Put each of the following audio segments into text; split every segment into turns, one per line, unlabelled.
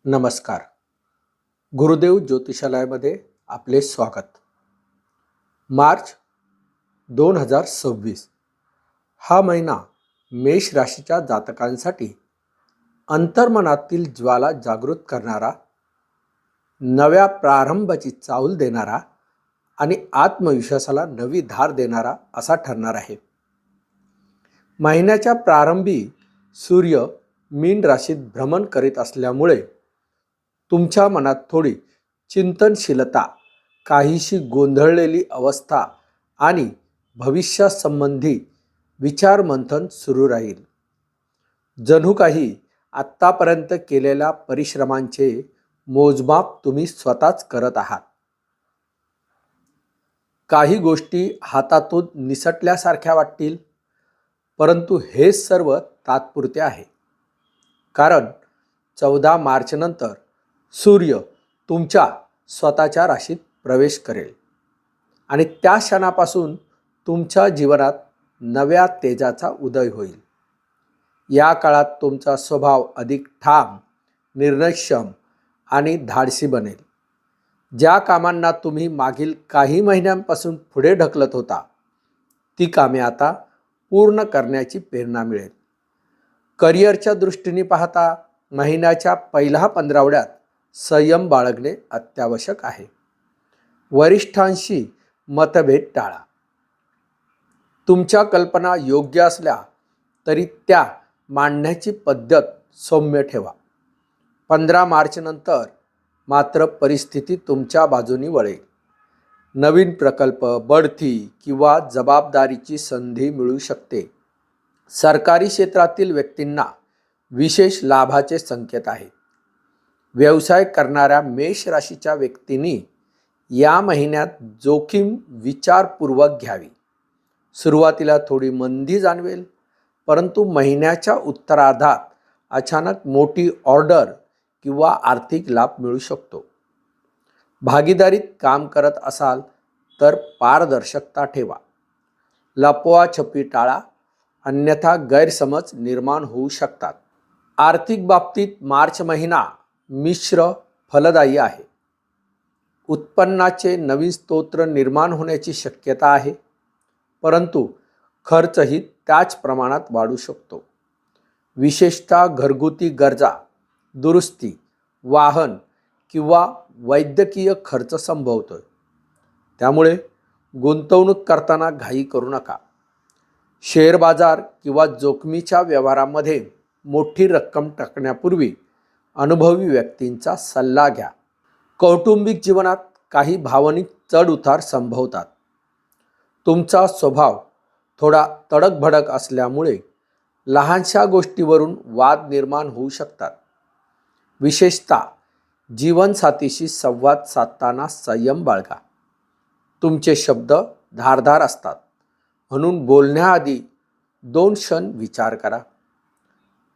नमस्कार. गुरुदेव ज्योतिषालयामध्ये आपले स्वागत. मार्च 2026 हा महिना मेष राशीच्या जातकांसाठी अंतर्मनातील ज्वाला जागृत करणारा, नव्या प्रारंभाची चाहूल देणारा आणि आत्मविश्वासाला नवी धार देणारा असा ठरणार आहे. महिन्याच्या प्रारंभी सूर्य मीन राशीत भ्रमण करीत असल्यामुळे तुमच्या मनात थोडी चिंतनशीलता, काहीशी गोंधळलेली अवस्था आणि भविष्यासंबंधी विचारमंथन सुरू राहील. जणू काही आत्तापर्यंत केलेल्या परिश्रमांचे मोजमाप तुम्ही स्वतःच करत आहात. काही गोष्टी हातातून निसटल्यासारख्या वाटतील, परंतु हे सर्व तात्पुरते आहे. कारण 14 मार्च नंतर सूर्य तुमच्या स्वतःच्या राशीत प्रवेश करेल आणि त्या क्षणापासून तुमच्या जीवनात नव्या तेजाचा उदय होईल. या काळात तुमचा स्वभाव अधिक ठाम, निर्णयक्षम आणि धाडसी बनेल. ज्या कामांना तुम्ही मागील काही महिन्यांपासून पुढे ढकलत होता, ती कामे आता पूर्ण करण्याची प्रेरणा मिळेल. करिअरच्या दृष्टीने पाहता महिन्याच्या पहिल्या 15 आठवड्यात संयम बाळगणे अत्यावश्यक आहे. वरिष्ठांशी मतभेद टाळा. तुमच्या कल्पना योग्य असल्या तरी त्या मांडण्याची पद्धत सौम्य ठेवा. 15 मार्च नंतर मात्र परिस्थिती तुमच्या बाजूने वळेल. नवीन प्रकल्प, बढती किंवा जबाबदारीची संधी मिळू शकते. सरकारी क्षेत्रातील व्यक्तींना विशेष लाभाचे संकेत आहेत. व्यवसाय करणाऱ्या मेष राशीच्या व्यक्तींनी या महिन्यात जोखीम विचारपूर्वक घ्यावी. सुरुवातीला थोडी मंदी जाणवेल, परंतु महिन्याच्या उत्तरार्धात अचानक मोठी ऑर्डर किंवा आर्थिक लाभ मिळू शकतो. भागीदारीत काम करत असाल तर पारदर्शकता ठेवा. लपवाछपवी टाळा, अन्यथा गैरसमज निर्माण होऊ शकतात. आर्थिक बाबतीत मार्च महिना मिश्र फलदायी आहे. उत्पन्नाचे नवीन स्रोत निर्माण होण्याची शक्यता आहे, परंतु खर्चही त्याच प्रमाणात वाढू शकतो. विशेषतः घरगुती गरजा, दुरुस्ती, वाहन किंवा वैद्यकीय खर्च संभवतोय. त्यामुळे गुंतवणूक करताना घाई करू नका. शेअर बाजार किंवा जोखमीच्या व्यवहारामध्ये मोठी रक्कम टाकण्यापूर्वी अनुभवी व्यक्तींचा सल्ला घ्या. कौटुंबिक जीवनात काही भावनिक चढउतार संभवतात. तुमचा स्वभाव थोडा तडकभडक असल्यामुळे लहानशा गोष्टीवरून वाद निर्माण होऊ शकतात. विशेषतः जीवनसाथीशी संवाद साधताना संयम बाळगा. तुमचे शब्द धारदार असतात, म्हणून बोलण्याआधी 2 क्षण विचार करा.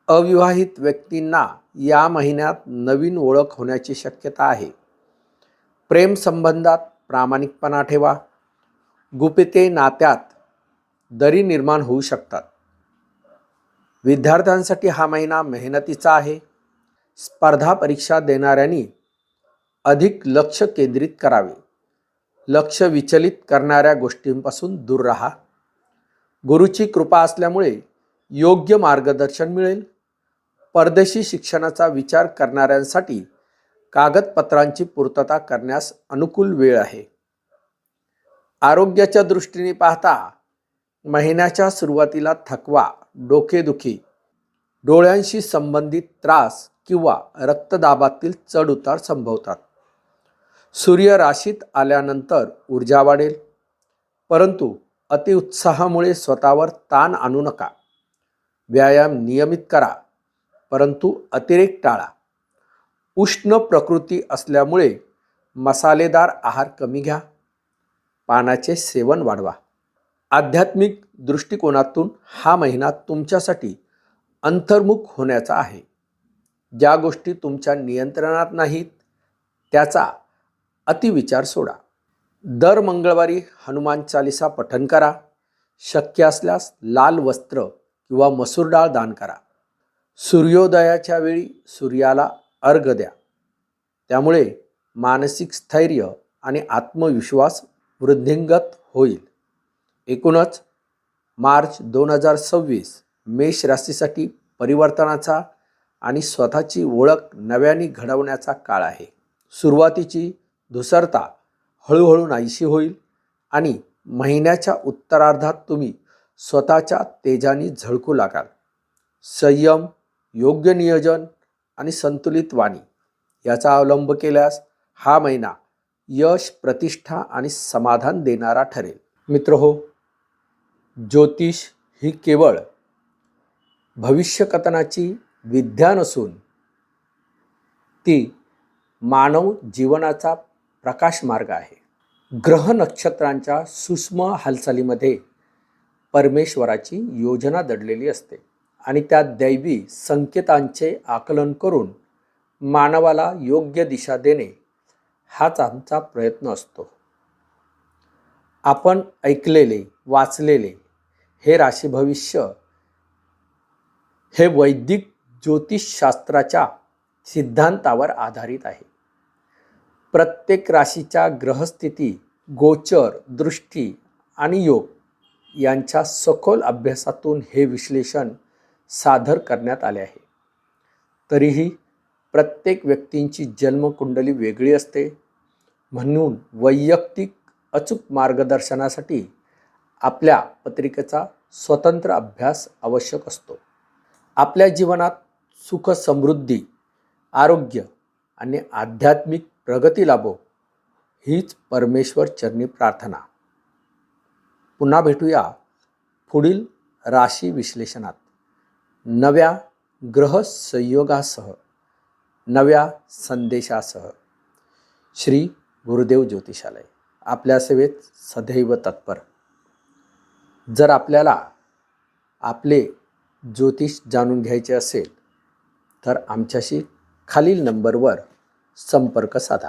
अविवाहित व्यक्तींना या महिन्यात नवीन ओळख होण्याची शक्यता आहे. प्रेम संबंधात प्रामाणिकपणा ठेवा. गुपिते नात्यात दरी निर्माण होऊ शकतात. विद्यार्थ्यांसाठी हा महिना मेहनतीचा आहे. स्पर्धा परीक्षा देणाऱ्यांनी अधिक लक्ष केंद्रित करावे. लक्ष विचलित करणाऱ्या गोष्टींपासून दूर राहा. गुरुची कृपा असल्यामुळे योग्य मार्गदर्शन मिळेल. परदेशी शिक्षणाचा विचार करणाऱ्यांसाठी कागदपत्रांची पूर्तता करण्यास अनुकूल वेळ आहे. आरोग्याच्या दृष्टीने पाहता महिन्याच्या सुरुवातीला थकवा, डोकेदुखी, डोळ्यांशी संबंधित त्रास किंवा रक्तदाबातील चढउतार संभवतात. सूर्य राशीत आल्यानंतर ऊर्जा वाढेल, परंतु अतिउत्साहामुळे स्वतःवर ताण आणू नका. व्यायाम नियमित करा, परंतु अतिरेक टाळा. उष्ण प्रकृती असल्यामुळे मसालेदार आहार कमी घ्या. पानाचे सेवन वाढवा. आध्यात्मिक दृष्टिकोनातून हा महिना तुमच्यासाठी अंतर्मुख होण्याचा आहे. ज्या गोष्टी तुमच्या नियंत्रणात नाहीत त्याचा अतिविचार सोडा. दर मंगळवारी हनुमान चालीसा पठण करा. शक्य असल्यास लाल वस्त्र किंवा मसूर डाळ दान करा. सूर्योदयाच्या वेळी सूर्याला अर्घ्य द्या. त्यामुळे मानसिक स्थैर्य आणि आत्मविश्वास वृद्धिंगत होईल. एकूणच मार्च 2026 मेष राशीसाठी परिवर्तनाचा आणि स्वतःची ओळख नव्याने घडवण्याचा काळ आहे. सुरुवातीची धुसरता हळूहळू नाहीशी होईल आणि महिन्याच्या उत्तरार्धात तुम्ही स्वतःच्या तेजाने झळकू लागाल. संयम, योग्य नियोजन आणि संतुलित वाणी याचा अवलंब केल्यास हा महिना यश, प्रतिष्ठा आणि समाधान देणारा ठरेल. मित्रहो, ज्योतिष ही केवळ भविष्यकथनाची विद्या नसून ती मानव जीवनाचा प्रकाश मार्ग आहे. ग्रह नक्षत्रांच्या सूक्ष्म हालचालीमध्ये परमेश्वराची योजना दडलेली असते आणि त्या दैवी संकेतांचे आकलन करून मानवाला योग्य दिशा देणे हाच आमचा प्रयत्न असतो. आपण ऐकलेले, वाचलेले हे राशी भविष्य हे वैदिक ज्योतिषशास्त्राच्या सिद्धांतावर आधारित आहे. प्रत्येक राशीच्या ग्रहस्थिती, गोचर, दृष्टी आणि योग यांच्या सखोल अभ्यासातून हे विश्लेषण सादर करण्यात आले आहे. तरीही प्रत्येक व्यक्तींची जन्मकुंडली वेगळी असते, म्हणून वैयक्तिक अचूक मार्गदर्शनासाठी आपल्या पत्रिकेचा स्वतंत्र अभ्यास आवश्यक असतो. आपल्या जीवनात सुख, समृद्धी, आरोग्य आणि आध्यात्मिक प्रगती लाभो हीच परमेश्वर चरणी प्रार्थना. पुन्हा भेटूया पुढील राशी विश्लेषणात नव्या ग्रह संयोगासह, नव्या संदेशासह. श्री गुरुदेव ज्योतिषालय आपल्या सेवेत सदैव तत्पर. जर आपल्याला आपले ज्योतिष जाणून घ्यायचे असेल तर आमच्याशी खालील नंबरवर संपर्क साधा.